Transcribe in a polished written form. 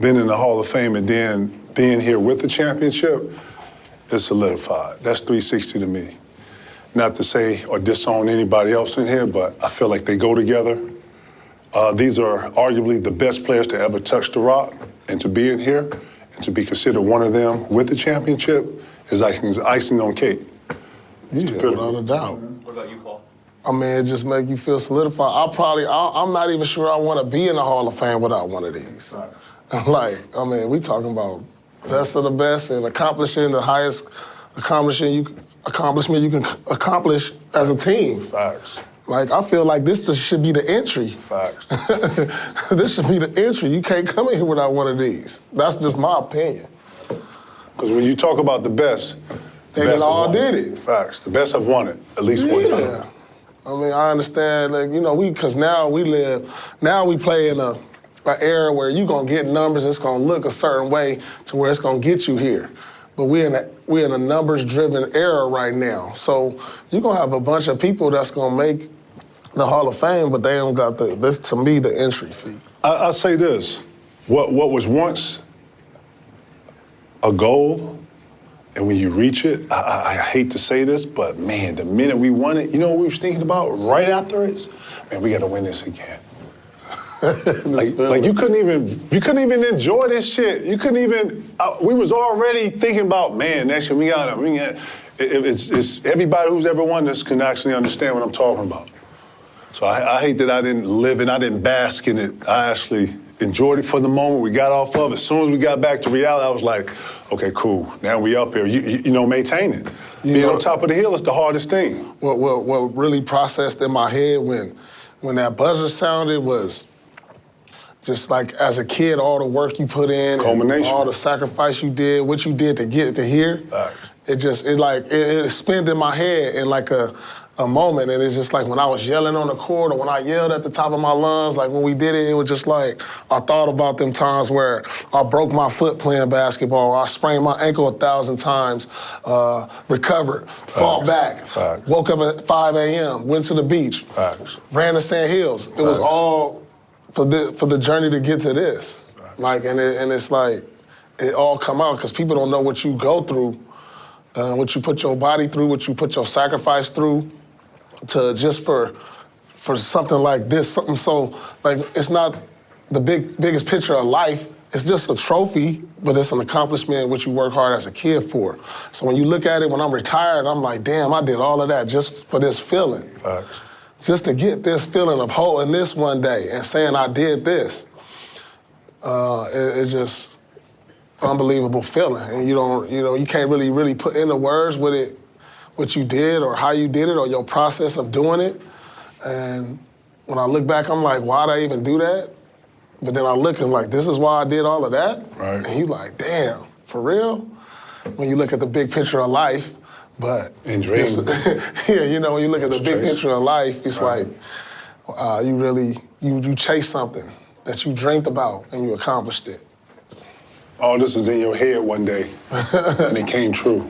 been in the Hall of Fame and then being here with the championship is solidified. That's 360 to me. Not to say or disown anybody else in here, but I feel like they go together. These are arguably the best players to ever touch the rock, and to be in here and to be considered one of them with the championship is icing on cake. Yeah, without a doubt. What about you, Paul? I mean, it just make you feel solidified. I'm not even sure I want to be in the Hall of Fame without one of these. Right. Like, I mean, we talking about best of the best and accomplishing the highest accomplishment you can accomplish as a team. Facts. Like, I feel like this should be the entry. Facts. This should be the entry. You can't come in here without one of these. That's just my opinion. Because when you talk about the best, they all did it. Facts. The best have won it at least one time. I mean, I understand, like, you know, because now we play in an era where you're going to get numbers, it's going to look a certain way to where it's going to get you here. But we're in a numbers-driven era right now. So you're going to have a bunch of people that's going to make the Hall of Fame, but they don't got this, to me, the entry fee. I'll say this. What was once a goal, and when you reach it, I hate to say this, but man, the minute we won it, you know what we was thinking about right after it? Man, we got to win this again. like you couldn't even enjoy this shit. You couldn't even. We was already thinking about, man, next year we got it. It's everybody who's ever won this can actually understand what I'm talking about. So I hate that I didn't live it. I didn't bask in it. I actually enjoyed it for the moment. We got off of it. As soon as we got back to reality, I was like, okay, cool. Now we up here. You know, maintain it. Being on top of the hill is the hardest thing. What really processed in my head when that buzzer sounded was just like, as a kid, all the work you put in, and all the sacrifice you did, what you did to get to here. It spun in my head in like a moment, and it's just like when I was yelling on the court or when I yelled at the top of my lungs, like when we did it, it was just like I thought about them times where I broke my foot playing basketball, or I sprained my ankle 1,000 times, recovered, fought back, woke up at 5 a.m., went to the beach, ran to Sand Hills. It was all for the journey to get to this. Like, and it's like, it all come out because people don't know what you go through, what you put your body through, what you put your sacrifice through, to just for something like this, something so, like, it's not the biggest picture of life. It's just a trophy, but it's an accomplishment which you work hard as a kid for. So when you look at it, when I'm retired, I'm like, damn, I did all of that just for this feeling. Just to get this feeling of holding this one day and saying I did this. It's just unbelievable feeling. And you can't really put into words what you did or how you did it or your process of doing it. And when I look back, I'm like, why'd I even do that? But then I look and like, this is why I did all of that? And you like, damn, for real? When you look at the big picture of life, but and dream. Yeah, you know, when you look at the big picture of life, it's like you chase something that you dreamed about and you accomplished it. All this is in your head one day, and it came true.